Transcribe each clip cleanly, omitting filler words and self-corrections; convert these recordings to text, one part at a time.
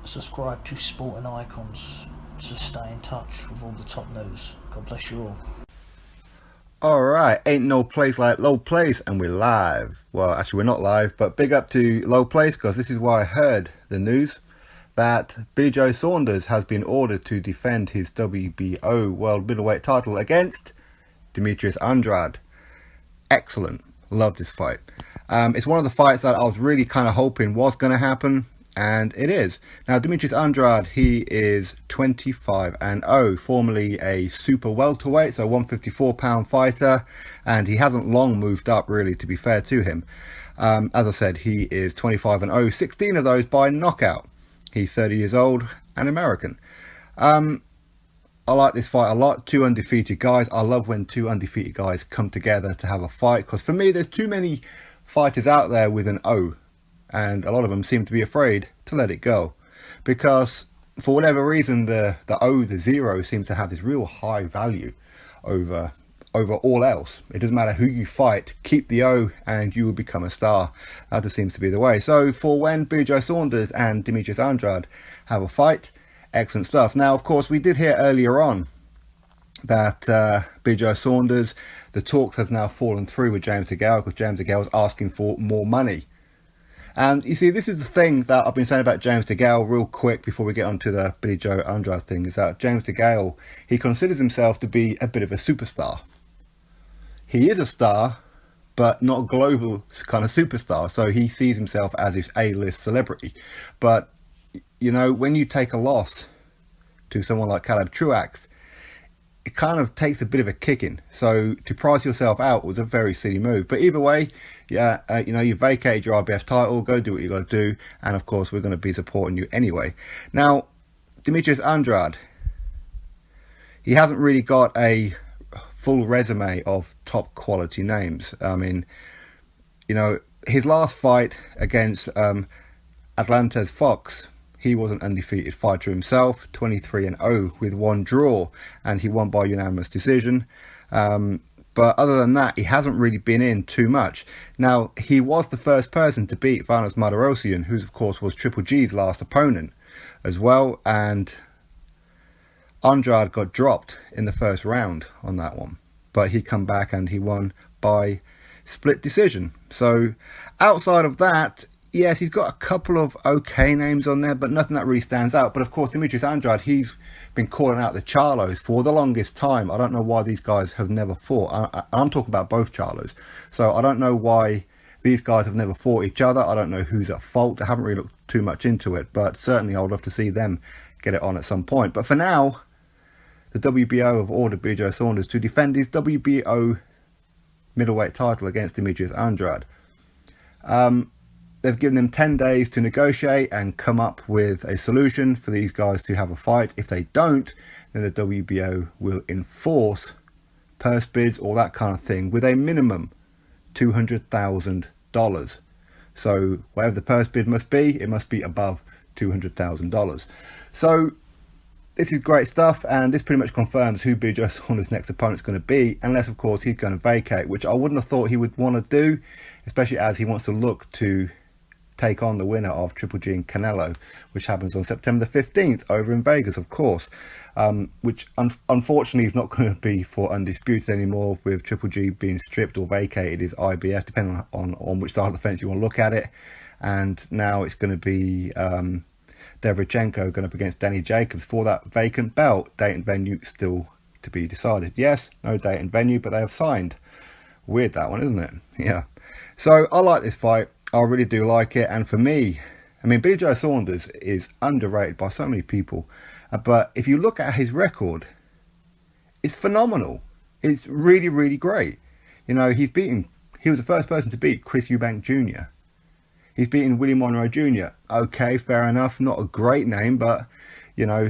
subscribe to Sporting Icons to stay in touch with all the top news. God bless you all. Alright, ain't no place like Low Place, and we're live. Well, actually we're not live, but big up to Low Place, because this is where I heard the news that Billy Joe Saunders has been ordered to defend his WBO World Middleweight title against DEMETRIUS Andrade. Excellent. Love this fight. It's one of the fights that I was really kind of hoping was going to happen, and it is. Now, DEMETRIUS Andrade, he is 25-0, formerly a super welterweight, so 154-pound fighter, and he hasn't long moved up, really, to be fair to him. As I said, he is 25-0, 16 of those by knockout. He's 30 years old and American. I like this fight a lot. Two undefeated guys. I love when two undefeated guys come together to have a fight, because for me, there's too many fighters out there with an O, and a lot of them seem to be afraid to let it go, because for whatever reason the O, the zero, seems to have this real high value over all else. It doesn't matter who you fight, keep the O and you will become a star. That just seems to be the way. So for when Billy Joe Saunders and DEMETRIUS Andrade have a fight, excellent stuff. Now, of course, we did hear earlier on that Billy Joe Saunders, the talks have now fallen through with James DeGale, because James DeGale is asking for more money. And you see, this is the thing that I've been saying about James DeGale real quick before we get onto the Billy Joe Andrade thing, is that James DeGale, he considers himself to be a bit of a superstar. He is a star, but not a global kind of superstar, so he sees himself as this A-list celebrity. But you know, when you take a loss to someone like Caleb Truax, it kind of takes a bit of a kicking. So to price yourself out was a very silly move. But either way, yeah, you know, you vacated your IBF title, go do what you got to do, and of course we're going to be supporting you anyway. Now, DEMETRIUS Andrade, he hasn't really got a full resume of top quality names. I mean, you know, his last fight against Atlantes Fox, he was an undefeated fighter himself, 23-0 with one draw, and he won by unanimous decision. But other than that, he hasn't really been in too much. Now, he was the first person to beat Vanes Martirosyan, who of course was Triple G's last opponent as well, and Andrade got dropped in the first round on that one. But he come back and he won by split decision. So outside of that, yes, he's got a couple of okay names on there, but nothing that really stands out. But of course, DEMETRIUS Andrade, he's been calling out the Charlos for the longest time. I don't know why these guys have never fought. I'm talking about both Charlos. So I don't know why these guys have never fought each other. I don't know who's at fault. I haven't really looked too much into it, but certainly I would love to see them get it on at some point. But for now, the WBO have ordered Billy Joe Saunders to defend his WBO middleweight title against DEMETRIUS Andrade. They've given them 10 days to negotiate and come up with a solution for these guys to have a fight. If they don't, then the WBO will enforce purse bids or that kind of thing with a minimum $200,000. So whatever the purse bid must be, it must be above $200,000. So this is great stuff, and this pretty much confirms who Billy Joe Saunders' next opponent is going to be, unless of course he's going to vacate, which I wouldn't have thought he would want to do, especially as he wants to look to take on the winner of Triple G and Canelo, which happens on September the 15th over in Vegas, of course, which unfortunately is not going to be for Undisputed anymore, with Triple G being stripped or vacated his IBF, depending on which side of the fence you want to look at it. And now it's going to be Derevchenko going up against Danny Jacobs for that vacant belt. Date and venue still to be decided. Yes, no date and venue, but they have signed. Weird, that one, isn't it? Yeah. So I like this fight. I really do like it. And for me, I mean, Billy Joe Saunders is underrated by so many people. But if you look at his record, it's phenomenal. It's really, really great. You know, he was the first person to beat Chris Eubank Jr. He's beaten Willie Monroe Jr. Okay, fair enough. Not a great name, but, you know,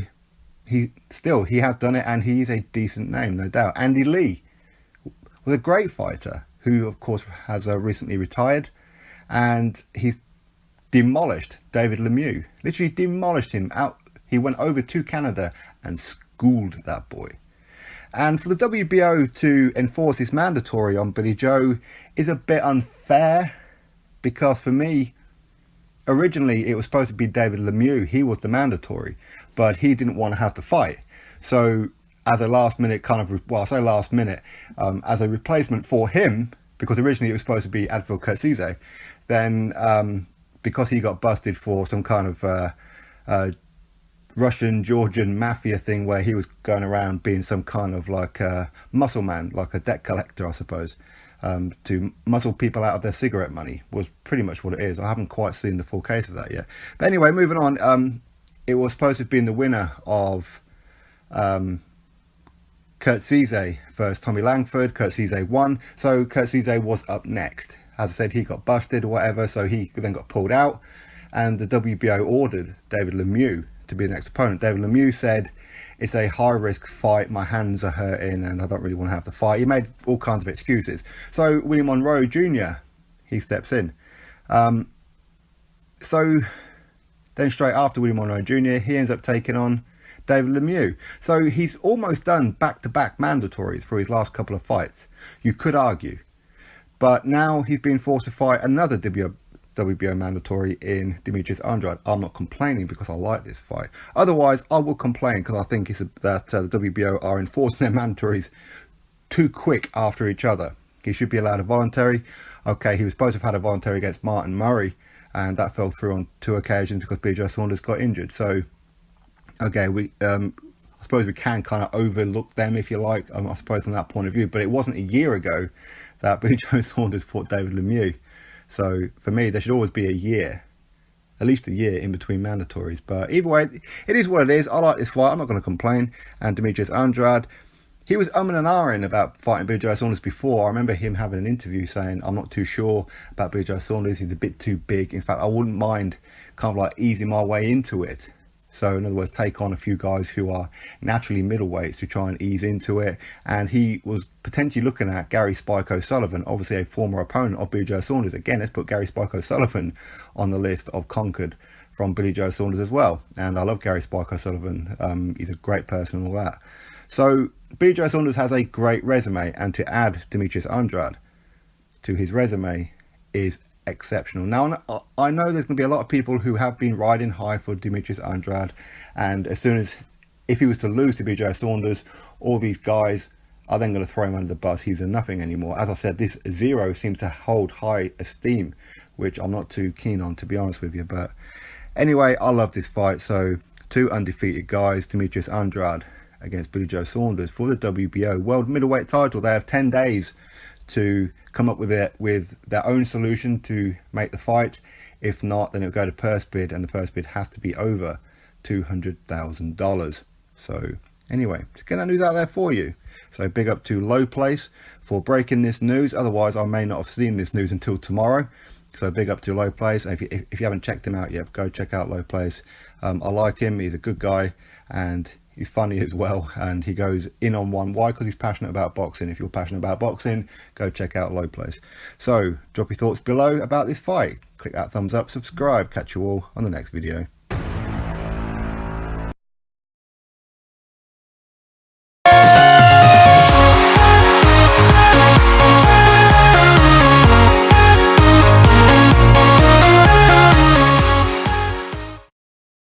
he has done it, and he's a decent name, no doubt. Andy Lee was a great fighter who, of course, has recently retired, and he's demolished David Lemieux. Literally demolished him out. He went over to Canada and schooled that boy. And for the WBO to enforce this mandatory on Billy Joe is a bit unfair, because for me, originally it was supposed to be David Lemieux. He was the mandatory, but he didn't want to have to fight. So as a last minute kind of, well, I say last minute, as a replacement for him, because originally it was supposed to be Advil Kurtzize, then because he got busted for some kind of Russian Georgian mafia thing where he was going around being some kind of like a muscle man, like a debt collector, I suppose, to muscle people out of their cigarette money, was pretty much what it is. I haven't quite seen the full case of that yet. But anyway, moving on, it was supposed to have been the winner of Kurtzize versus Tommy Langford. Kurtzize won, so Kurtzize was up next. As I said, he got busted or whatever, so he then got pulled out, and the WBO ordered David Lemieux to be the next opponent. David Lemieux said, it's a high risk fight, my hands are hurting and I don't really want to have the fight. He made all kinds of excuses. So William Monroe Jr., he steps in. So then straight after William Monroe Jr., he ends up taking on David Lemieux. So he's almost done back-to-back mandatories for his last couple of fights, you could argue. But now he's been forced to fight another WBO mandatory in DEMETRIUS ANDRADE. I'm not complaining because I like this fight. Otherwise, I will complain because I think that the WBO are enforcing their mandatories too quick after each other. He should be allowed a voluntary. Okay, he was supposed to have had a voluntary against Martin Murray, and that fell through on 2 occasions because BJ Saunders got injured. So, okay, I suppose we can kind of overlook them, if you like, I suppose from that point of view. But it wasn't a year ago that BJ Saunders fought David Lemieux. So for me, there should always be a year, at least a year in between mandatories. But either way, it is what it is. I like this fight. I'm not going to complain. And DEMETRIUS ANDRADE, he was and ahhing about fighting BJ Saunders before. I remember him having an interview saying, I'm not too sure about BJ Saunders. He's a bit too big. In fact, I wouldn't mind kind of like easing my way into it. So in other words, take on a few guys who are naturally middleweights to try and ease into it. And he was potentially looking at Gary Spike O'Sullivan, obviously a former opponent of Billy Joe Saunders. Again, let's put Gary Spike O'Sullivan on the list of conquered from Billy Joe Saunders as well. And I love Gary Spike O'Sullivan. He's a great person and all that. So Billy Joe Saunders has a great resume. And to add DEMETRIUS ANDRADE to his resume is exceptional. Now, I know there's going to be a lot of people who have been riding high for DEMETRIUS ANDRADE, and as soon as, if he was to lose to BJ Saunders, all these guys are then going to throw him under the bus. He's a nothing anymore. As I said, this Zero seems to hold high esteem, which I'm not too keen on, to be honest with you. But anyway, I love this fight. So 2 undefeated guys, DEMETRIUS ANDRADE against Billy Joe Saunders for the WBO World Middleweight title. They have 10 days to come up with their own solution to make the fight. If not, then it'll go to purse bid, and the purse bid has to be over $200,000. So anyway, just get that news out there for you. So big up to Low Place for breaking this news. Otherwise, I may not have seen this news until tomorrow. So big up to Low Place. And if you haven't checked him out yet, go check out Low Place. I like him. He's a good guy, and he's funny as well, and he goes in on one. Why? Because he's passionate about boxing. If you're passionate about boxing, go check out Low Place. So drop your thoughts below about this fight. Click that thumbs up, subscribe. Catch you all on the next video.